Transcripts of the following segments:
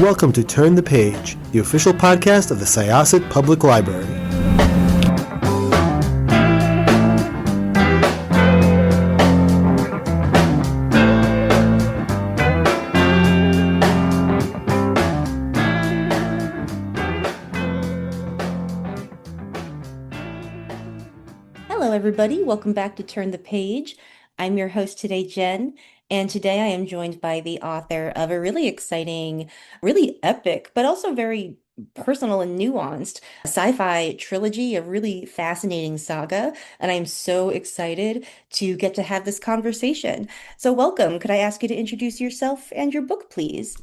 welcome to Turn the Page, the official podcast of the Syosset Public Library. Hello, everybody. Welcome back to Turn the Page. I'm your host today, Jen, and today I am joined by the author of a really exciting, really epic, but also very personal and nuanced sci-fi trilogy, a really fascinating saga, and I'm so excited to get to have this conversation. So welcome. Could I ask you to introduce yourself and your book, please?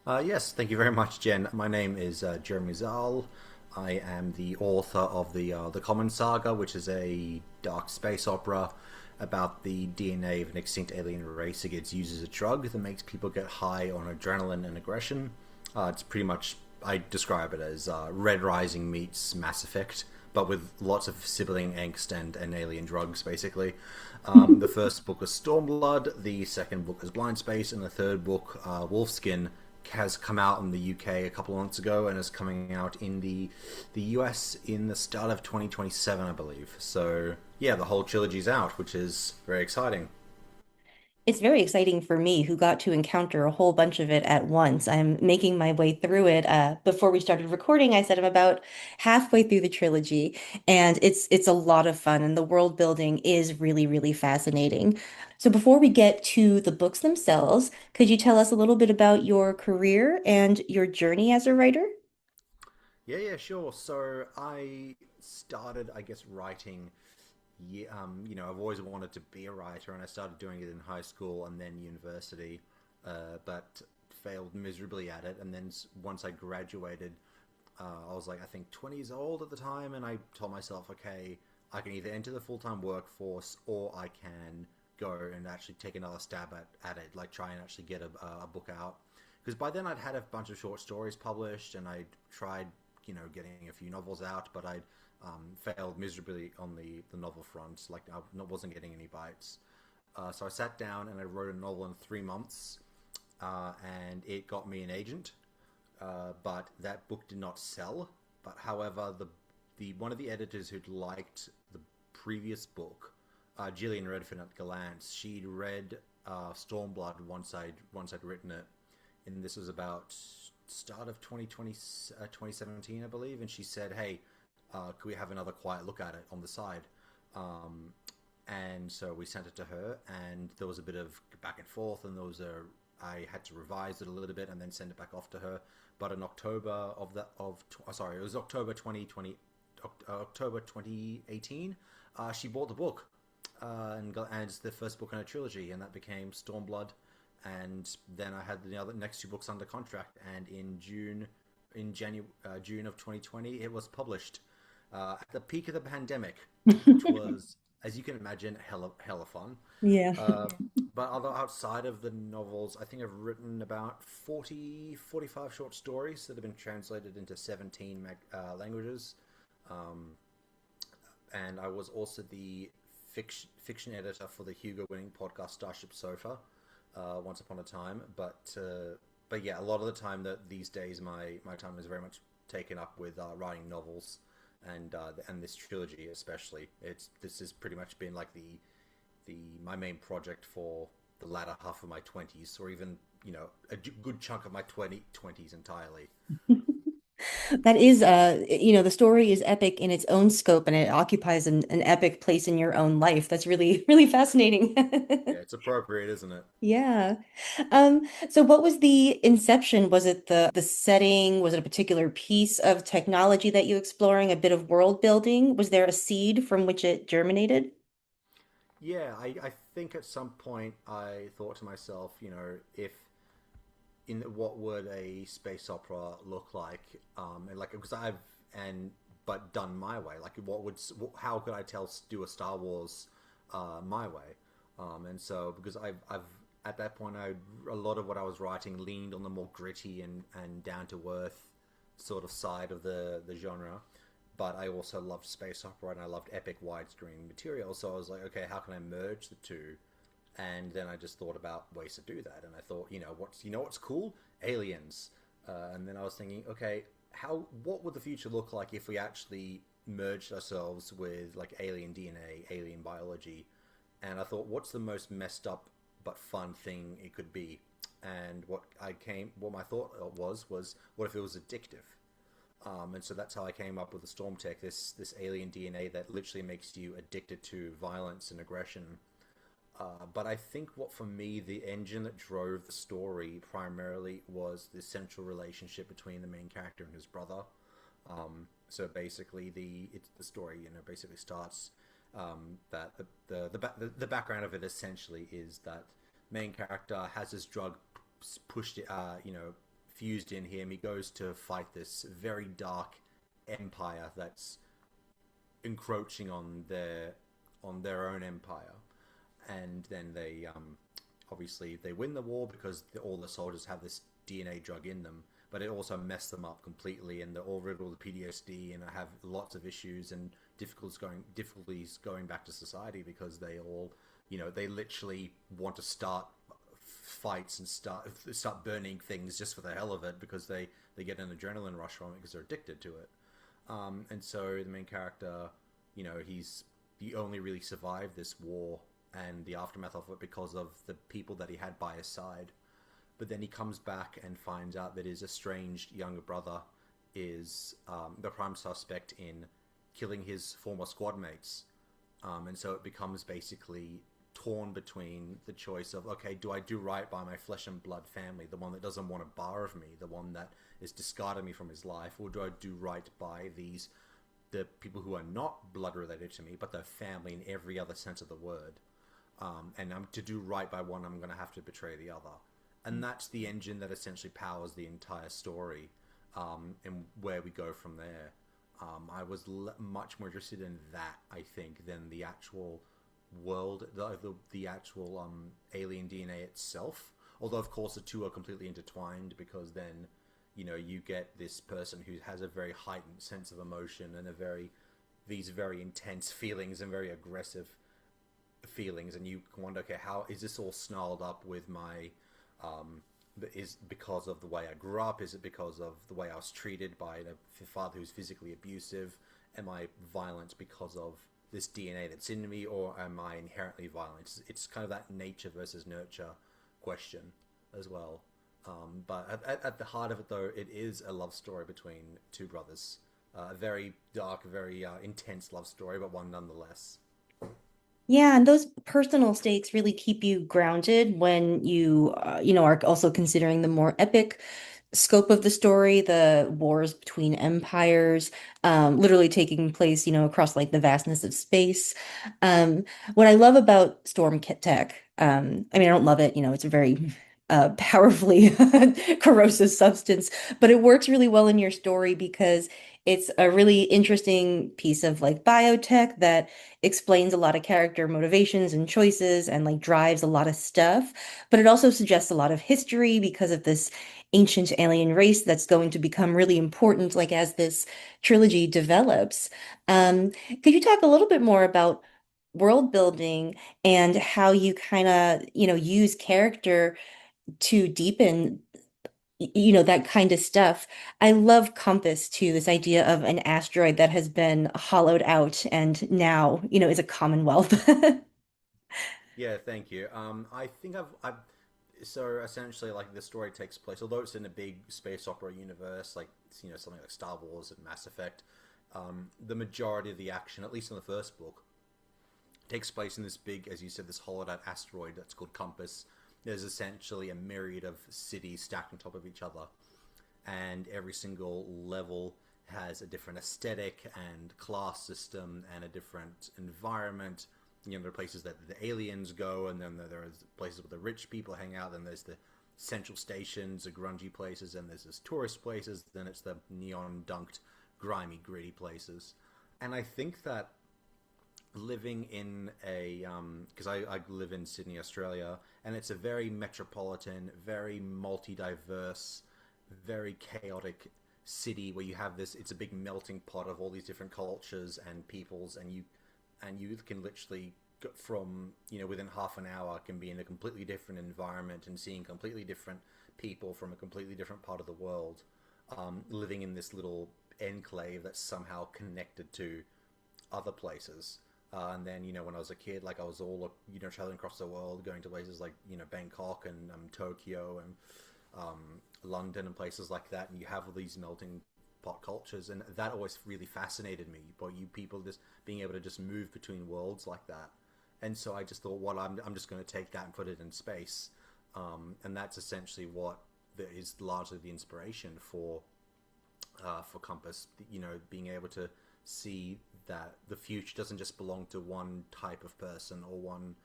Yes, thank you very much, Jen. My name is Jeremy Szal. I am the author of the Common Saga, which is a dark space opera about the DNA of an extinct alien race that gets used as a drug that makes people get high on adrenaline and aggression. It's pretty much, I describe it as Red Rising meets Mass Effect, but with lots of sibling angst and alien drugs, basically. The first book was Stormblood, the second book was Blind Space, and the third book, Wolfskin, has come out in the UK a couple of months ago and is coming out in the US in the start of 2027, I believe. So yeah, the whole trilogy's out, which is very exciting. It's very exciting for me who got to encounter a whole bunch of it at once. I'm making my way through it. Before we started recording, I said I'm about halfway through the trilogy, and it's a lot of fun, and the world building is really, really fascinating. So before we get to the books themselves, could you tell us a little bit about your career and your journey as a writer? Yeah, sure. So I started, I guess, writing. Yeah, I've always wanted to be a writer, and I started doing it in high school and then university, but failed miserably at it. And then once I graduated, I was like, I think 20 years old at the time, and I told myself, okay, I can either enter the full-time workforce or I can go and actually take another stab at it, like try and actually get a book out. Because by then I'd had a bunch of short stories published, and I'd tried, getting a few novels out, but I'd failed miserably on the novel front. Like I wasn't getting any bites. So I sat down and I wrote a novel in 3 months, and it got me an agent. But that book did not sell. But however, the one of the editors who'd liked the previous book, Gillian Redfern at Gallant, she'd read Stormblood once I'd written it, and this was about start of 2020, 2017, I believe, and she said, "Hey, could we have another quiet look at it on the side?" Um, and so we sent it to her, and there was a bit of back and forth, and I had to revise it a little bit and then send it back off to her. But in October it was October 2020, October 2018, she bought the book, and it's the first book in a trilogy, and that became Stormblood. And then I had the next two books under contract, and June of 2020, it was published at the peak of the pandemic, which was, as you can imagine, hella fun. Yeah. But although outside of the novels, I think I've written about 45 short stories that have been translated into 17 languages. Um, and I was also the fiction editor for the Hugo-winning podcast Starship Sofa, once upon a time. But yeah, a lot of the time that these days my time is very much taken up with writing novels, and this trilogy especially. This has pretty much been like the my main project for the latter half of my 20s, or even a good chunk of my 20s entirely. That is, the story is epic in its own scope and it occupies an epic place in your own life. That's really, really fascinating. Yeah, it's appropriate, isn't it? Yeah. So what was the inception? Was it the setting? Was it a particular piece of technology that you exploring, a bit of world building? Was there a seed from which it germinated? Yeah, I think at some point I thought to myself, if in what would a space opera look like, and like because I've and but done my way, like how could I do a Star Wars my way, and so because I've at that point a lot of what I was writing leaned on the more gritty and down to earth sort of side of the genre, but I also loved space opera and I loved epic widescreen material. So I was like, okay, how can I merge the two? And then I just thought about ways to do that, and I thought, what's cool? Aliens. And then I was thinking, okay, what would the future look like if we actually merged ourselves with like alien DNA, alien biology? And I thought, what's the most messed up but fun thing it could be? And what my thought was, what if it was addictive? And so that's how I came up with the Storm Tech, this alien DNA that literally makes you addicted to violence and aggression. But I think what for me the engine that drove the story primarily was the central relationship between the main character and his brother. So basically, the story basically starts that the background of it essentially is that main character has this drug pushed fused in him. He goes to fight this very dark empire that's encroaching on their own empire, and then they obviously they win the war because all the soldiers have this DNA drug in them, but it also messed them up completely, and they're all riddled with PTSD and have lots of issues and difficulties going back to society because they all, they literally want to start fights and start burning things just for the hell of it because they get an adrenaline rush from it because they're addicted to it. And so the main character, he only really survived this war and the aftermath of it because of the people that he had by his side. But then he comes back and finds out that his estranged younger brother is the prime suspect in killing his former squad mates. And so it becomes basically torn between the choice of, okay, do I do right by my flesh and blood family, the one that doesn't want a bar of me, the one that is discarded me from his life, or do I do right by the people who are not blood related to me, but they're family in every other sense of the word. And to do right by one, I'm going to have to betray the other. And that's the engine that essentially powers the entire story, and where we go from there. I was much more interested in that, I think, than the actual world, the actual alien DNA itself. Although, of course, the two are completely intertwined because then, you get this person who has a very heightened sense of emotion and these very intense feelings and very aggressive feelings, and you wonder, okay, how is this all snarled up with my is because of the way I grew up? Is it because of the way I was treated by a father who's physically abusive? Am I violent because of this DNA that's in me, or am I inherently violent? It's kind of that nature versus nurture question as well. But at the heart of it, though, it is a love story between two brothers. A very dark, very intense love story, but one nonetheless. Yeah, and those personal stakes really keep you grounded when are also considering the more epic scope of the story, the wars between empires, literally taking place, across like the vastness of space. What I love about Storm Tech, I mean, I don't love it, it's a very powerfully corrosive substance, but it works really well in your story because it's a really interesting piece of like biotech that explains a lot of character motivations and choices and like drives a lot of stuff, but it also suggests a lot of history because of this ancient alien race that's going to become really important like as this trilogy develops. Could you talk a little bit more about world building and how you kind of, use character to deepen that kind of stuff. I love Compass too, this idea of an asteroid that has been hollowed out and now, is a commonwealth. Yeah, thank you. I think I've so essentially like the story takes place, although it's in a big space opera universe, like something like Star Wars and Mass Effect. The majority of the action, at least in the first book, takes place in this big, as you said, this hollowed out asteroid that's called Compass. There's essentially a myriad of cities stacked on top of each other, and every single level has a different aesthetic and class system and a different environment. There are places that the aliens go, and then there are places where the rich people hang out. Then there's the central stations, the grungy places, and there's this tourist places. Then it's the neon-dunked, grimy, gritty places. And I think that living in because I live in Sydney, Australia, and it's a very metropolitan, very multi-diverse, very chaotic city where you have it's a big melting pot of all these different cultures and peoples, and you can literally from, within half an hour can be in a completely different environment and seeing completely different people from a completely different part of the world, living in this little enclave that's somehow connected to other places. And then, when I was a kid, like I was all, traveling across the world, going to places like, Bangkok and Tokyo and London and places like that. And you have all these melting pot cultures, and that always really fascinated me. But you people just being able to just move between worlds like that. And so I just thought, well, I'm just going to take that and put it in space. And that's essentially what is largely the inspiration for Compass. Being able to see that the future doesn't just belong to one type of person or one,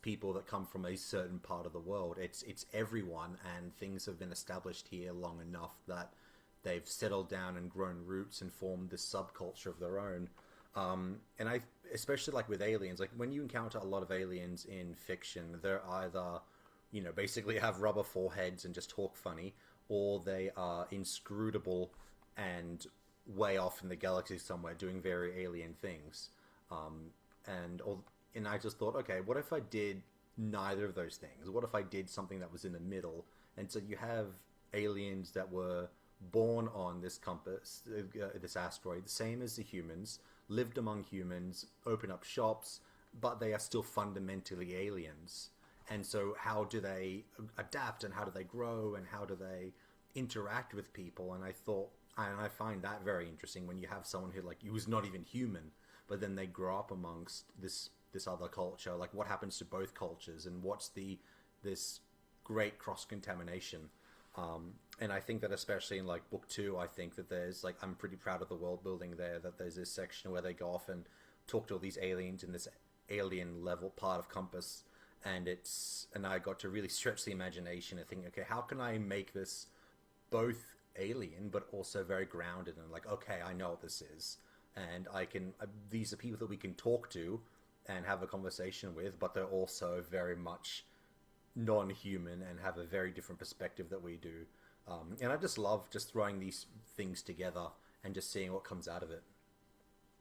people that come from a certain part of the world. It's everyone, and things have been established here long enough that they've settled down and grown roots and formed this subculture of their own. And I, especially like with aliens, like when you encounter a lot of aliens in fiction, they're either, basically have rubber foreheads and just talk funny, or they are inscrutable and way off in the galaxy somewhere doing very alien things. And I just thought, okay, what if I did neither of those things? What if I did something that was in the middle? And so you have aliens that were born on this compass, this asteroid, the same as the humans, lived among humans, open up shops, but they are still fundamentally aliens. And so how do they adapt, and how do they grow, and how do they interact with people? And I find that very interesting when you have someone who's not even human, but then they grow up amongst this other culture. Like, what happens to both cultures, and what's this great cross contamination? And I think that especially in like book 2, I think that there's like, I'm pretty proud of the world building there, that there's this section where they go off and talk to all these aliens in this alien level part of Compass. And I got to really stretch the imagination and think, okay, how can I make this both alien but also very grounded, and like, okay, I know what this is, and these are people that we can talk to and have a conversation with, but they're also very much non-human and have a very different perspective that we do. And I just love just throwing these things together and just seeing what comes out of it.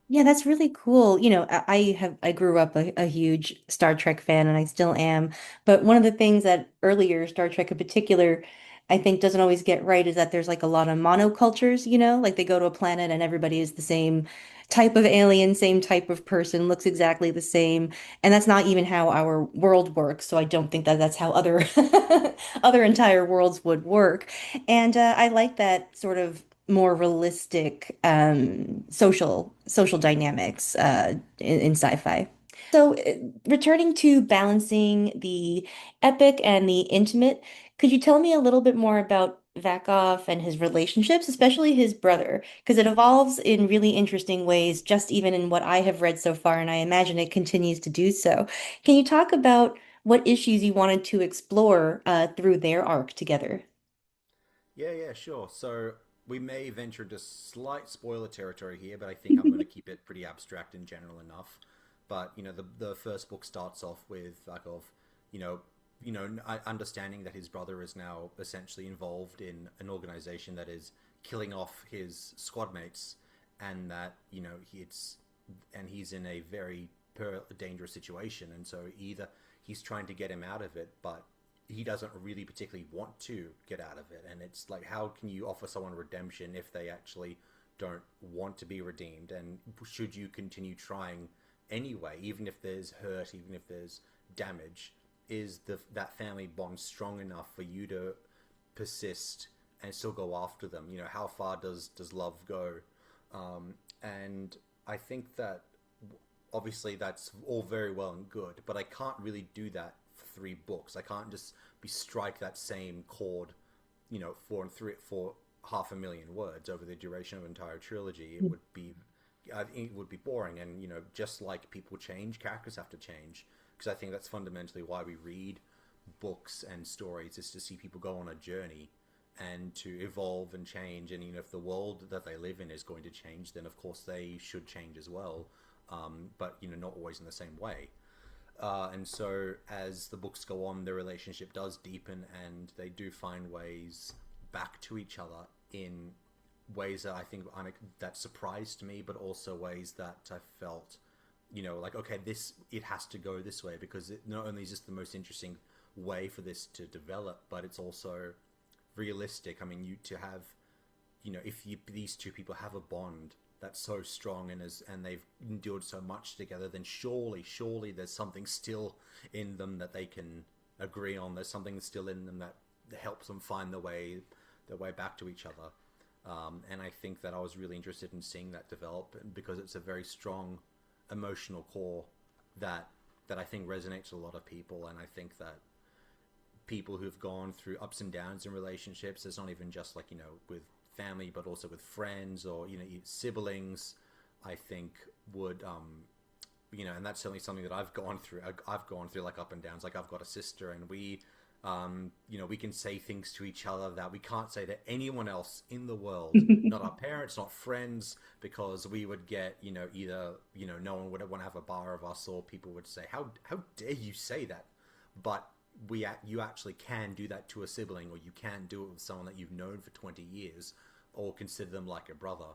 Yeah, that's really cool. I grew up a huge Star Trek fan, and I still am. But one of the things that earlier Star Trek in particular, I think doesn't always get right is that there's like a lot of monocultures, like they go to a planet and everybody is the same type of alien, same type of person, looks exactly the same. And that's not even how our world works. So I don't think that that's how other other entire worlds would work. And I like that sort of more realistic social dynamics in sci-fi. So, returning to balancing the epic and the intimate, could you tell me a little bit more about Vakov and his relationships, especially his brother? Because it evolves in really interesting ways, just even in what I have read so far, and I imagine it continues to do so. Can you talk about what issues you wanted to explore through their arc together? Yeah, sure. So we may venture into slight spoiler territory here, but I think I'm going to keep it pretty abstract and general enough. But the first book starts off with Vakov, you know, understanding that his brother is now essentially involved in an organization that is killing off his squad mates, and that he's in a very dangerous situation, and so either he's trying to get him out of it, but he doesn't really particularly want to get out of it. And it's like, how can you offer someone redemption if they actually don't want to be redeemed? And should you continue trying anyway, even if there's hurt, even if there's damage? Is that family bond strong enough for you to persist and still go after them? How far does love go? And I think that obviously that's all very well and good, but I can't really do that for 3 books. I can't just strike that same chord, for 500,000 words over the duration of an entire trilogy. I think it would be boring. And just like people change, characters have to change, because I think that's fundamentally why we read books and stories, is to see people go on a journey and to evolve and change. And if the world that they live in is going to change, then of course they should change as well. But not always in the same way. And so as the books go on, their relationship does deepen, and they do find ways back to each other in ways that I think that surprised me, but also ways that I felt like, okay, this, it has to go this way, because it not only is this the most interesting way for this to develop, but it's also realistic. I mean, you to have, if these two people have a bond that's so strong, and they've endured so much together, then surely there's something still in them that they can agree on. There's something still in them that helps them find their way back to each other. And I think that I was really interested in seeing that develop, because it's a very strong emotional core that I think resonates with a lot of people. And I think that people who've gone through ups and downs in relationships, it's not even just like, with family, but also with friends, or, siblings, I think would, and that's certainly something that I've gone through. I've gone through like up and downs. Like, I've got a sister, and we can say things to each other that we can't say to anyone else in the world, not our parents, not friends, because we would get, either, no one would want to have a bar of us, or people would say, how dare you say that? But you actually can do that to a sibling, or you can do it with someone that you've known for 20 years, or consider them like a brother.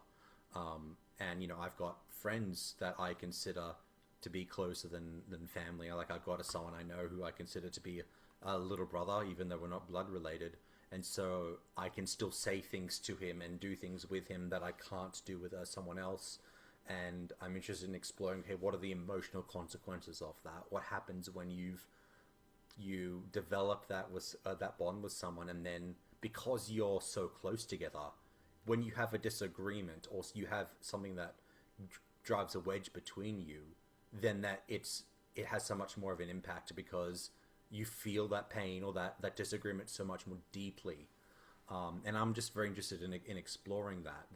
And, I've got friends that I consider to be closer than family. Like, I've got someone I know who I consider to be a little brother, even though we're not blood related. And so I can still say things to him and do things with him that I can't do with someone else. And I'm interested in exploring, hey, what are the emotional consequences of that? What happens when you develop that bond with someone, and then because you're so close together, when you have a disagreement, or you have something that drives a wedge between you, then it has so much more of an impact, because you feel that pain or that disagreement so much more deeply. And I'm just very interested in exploring that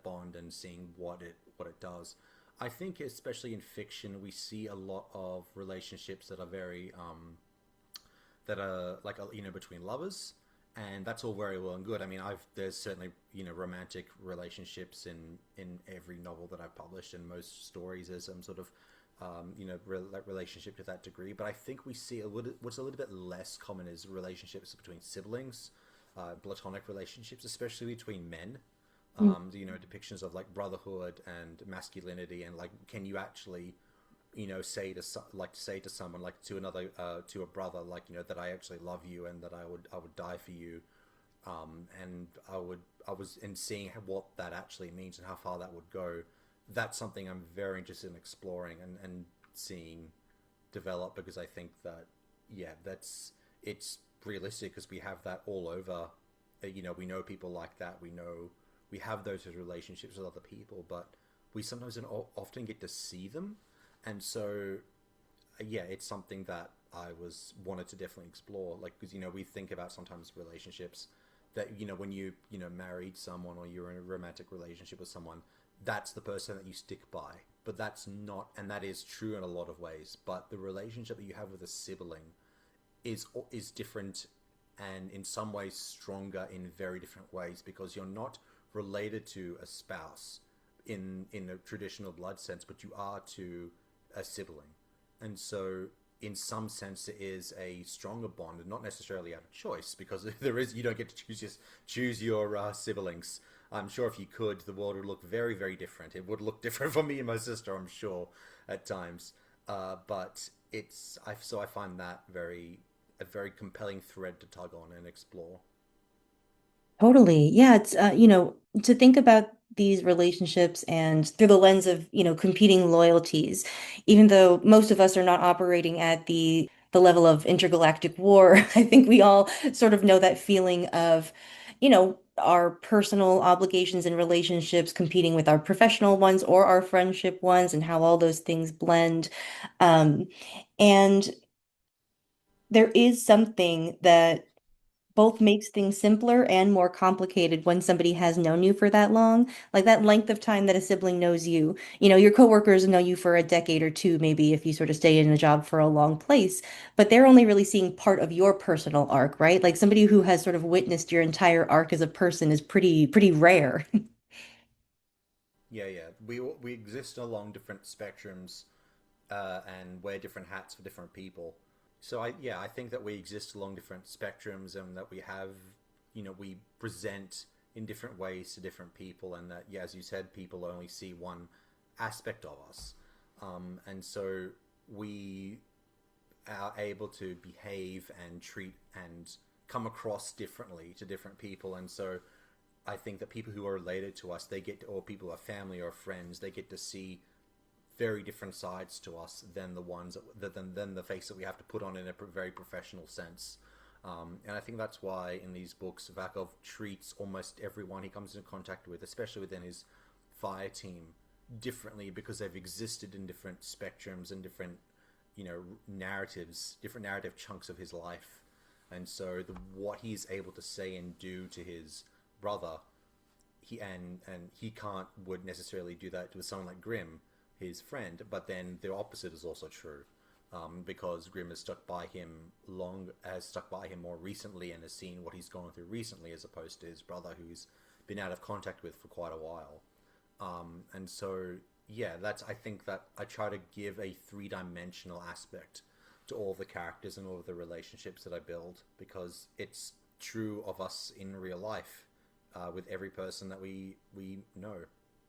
bond, and seeing what it does. I think especially in fiction, we see a lot of relationships that are very that are like, between lovers, and that's all very well and good. I mean, there's certainly romantic relationships in every novel that I've published, and most stories. There's some sort of relationship to that degree. But I think we see what's a little bit less common is relationships between siblings, platonic relationships, especially between men. Depictions of like brotherhood and masculinity, and like, can you actually, say to someone, like to another, to a brother, like, that I actually love you, and that I would die for you. And I was in seeing what that actually means and how far that would go. That's something I'm very interested in exploring and seeing develop, because I think that, it's realistic, because we have that all over. We know people like that. We have those relationships with other people, but we sometimes don't often get to see them. And so, it's something that I wanted to definitely explore. Like, because, we think about sometimes relationships that, when you married someone, or you're in a romantic relationship with someone, that's the person that you stick by. But that's not, and that is true in a lot of ways. But the relationship that you have with a sibling is different, and in some ways stronger in very different ways, because you're not related to a spouse in a traditional blood sense, but you are to a sibling. And so in some sense it is a stronger bond, and not necessarily out of choice, because you don't get to choose your siblings. I'm sure if you could, the world would look very, very different. It would look different for me and my sister, I'm sure, at times. But I find that a very compelling thread to tug on and explore. Totally. Yeah, it's to think about these relationships and through the lens of, competing loyalties, even though most of us are not operating at the level of intergalactic war, I think we all sort of know that feeling of, our personal obligations and relationships competing with our professional ones or our friendship ones, and how all those things blend. Um, and there is something that both makes things simpler and more complicated when somebody has known you for that long. Like that length of time that a sibling knows you. Your coworkers know you for a decade or two, maybe if you sort of stay in a job for a long place, but they're only really seeing part of your personal arc, right? Like somebody who has sort of witnessed your entire arc as a person is pretty rare. Yeah. We exist along different spectrums, and wear different hats for different people. So I think that we exist along different spectrums, and that we have, we present in different ways to different people, and that, as you said, people only see one aspect of us, and so we are able to behave and treat and come across differently to different people. And so I think that people who are related to us, they get to, or people who are family or friends, they get to see very different sides to us than the ones than the face that we have to put on in a very professional sense. And I think that's why in these books Vakov treats almost everyone he comes into contact with, especially within his fire team, differently, because they've existed in different spectrums and different, narratives, different narrative chunks of his life. And so what he's able to say and do to his brother, he can't would necessarily do that with someone like Grimm, his friend. But then the opposite is also true, because Grimm has stuck by him more recently and has seen what he's gone through recently, as opposed to his brother, who's been out of contact with for quite a while. And so, yeah, I think that I try to give a three-dimensional aspect to all the characters and all of the relationships that I build, because it's true of us in real life, with every person that we know.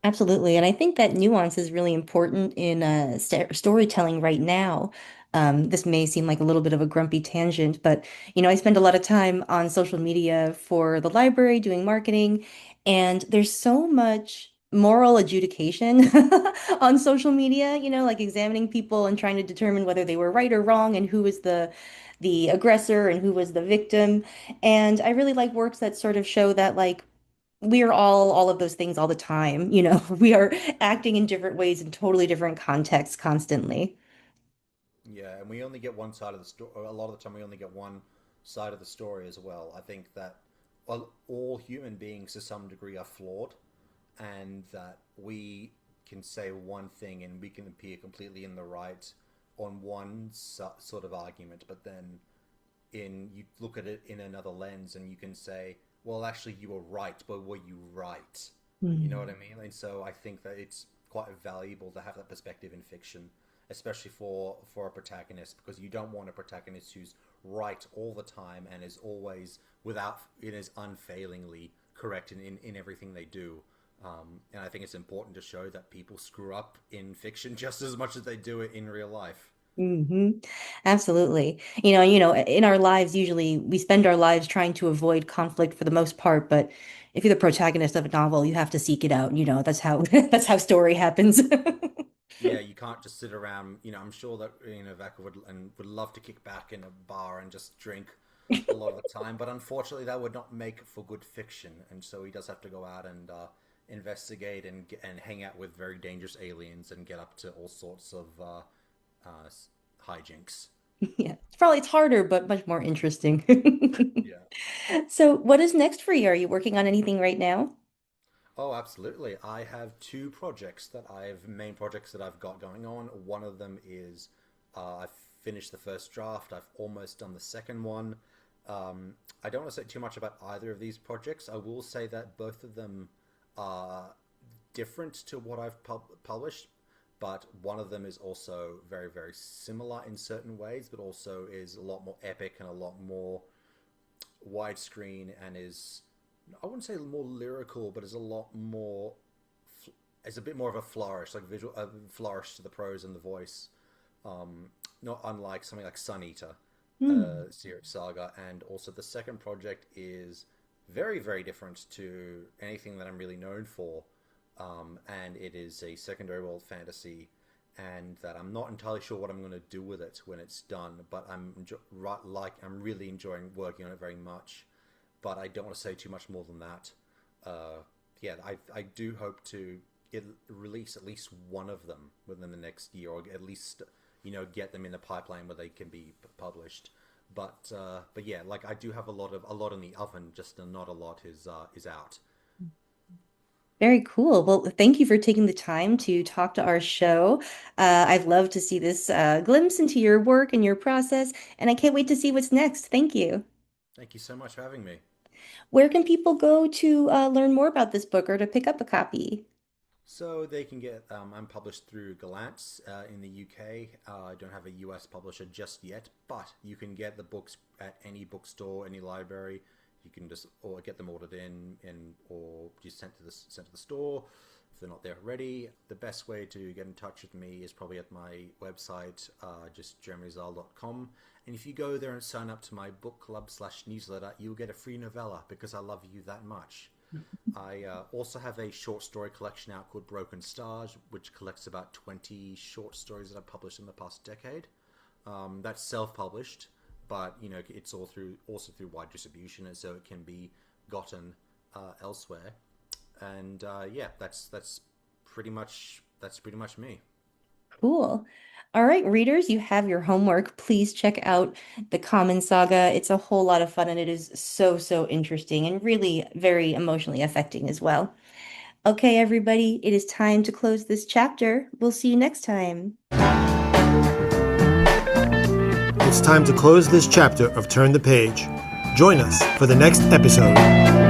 Absolutely. And I think that nuance is really important in storytelling right now. This may seem like a little bit of a grumpy tangent, but I spend a lot of time on social media for the library doing marketing, and there's so much moral adjudication on social media, like examining people and trying to determine whether they were right or wrong and who was the aggressor and who was the victim. And I really like works that sort of show that like we are all of those things all the time. We are acting in different ways in totally different contexts constantly. Yeah, and we only get one side of the story. A lot of the time, we only get one side of the story as well. I think that all human beings to some degree are flawed, and that we can say one thing and we can appear completely in the right on one sort of argument, but then you look at it in another lens and you can say, well, actually, you were right, but were you right? You know what I mean? And so I think that it's quite valuable to have that perspective in fiction, especially for a protagonist, because you don't want a protagonist who's right all the time and is always it is unfailingly correct in everything they do. And I think it's important to show that people screw up in fiction just as much as they do it in real life. Hmm. Absolutely. In our lives, usually we spend our lives trying to avoid conflict for the most part, but if you're the protagonist of a novel, you have to seek it out. That's how that's how story happens. Yeah, you can't just sit around. I'm sure that Vaka would love to kick back in a bar and just drink a lot of the time, but unfortunately, that would not make for good fiction. And so he does have to go out and investigate and hang out with very dangerous aliens and get up to all sorts of hijinks. Yeah, it's harder, but much more interesting. Yeah. So, what is next for you? Are you working on anything right now? Oh, absolutely. I have main projects that I've got going on. One of them is I've finished the first draft. I've almost done the second one. I don't want to say too much about either of these projects. I will say that both of them are different to what I've published, but one of them is also very, very similar in certain ways, but also is a lot more epic and a lot more widescreen and is, I wouldn't say more lyrical, but is a lot more, is a bit more of a flourish, like visual flourish to the prose and the voice. Not unlike something like Sun Eater, Hmm. Series Saga. And also the second project is very, very different to anything that I'm really known for. And it is a secondary world fantasy, and that I'm not entirely sure what I'm going to do with it when it's done. But I'm really enjoying working on it very much. But I don't want to say too much more than that. Yeah, I do hope to release at least one of them within the next year, or at least get them in the pipeline where they can be published. But yeah, like I do have a lot in the oven, just not a lot is out. Very cool. Well, thank you for taking the time to talk to our show. I've loved to see this glimpse into your work and your process, and I can't wait to see what's next. Thank you. Thank you so much for having me. Where can people go to learn more about this book or to pick up a copy? So they can get, I'm published through Galance in the UK. I don't have a US publisher just yet, but you can get the books at any bookstore, any library. You can just or get them ordered in or just sent to the store if they're not there already. The best way to get in touch with me is probably at my website, just jeremyszal.com. And if you go there and sign up to my book club /newsletter, you'll get a free novella because I love you that much. I also have a short story collection out called Broken Stars, which collects about 20 short stories that I've published in the past decade. That's self-published, but it's also through wide distribution, and so it can be gotten elsewhere. And that's pretty much me. Cool. All right, readers, you have your homework. Please check out the Common Saga. It's a whole lot of fun and it is so interesting and really very emotionally affecting as well. Okay, everybody, it is time to close this chapter. We'll see you next time. It's time to close this chapter of Turn the Page. Join us for the next episode.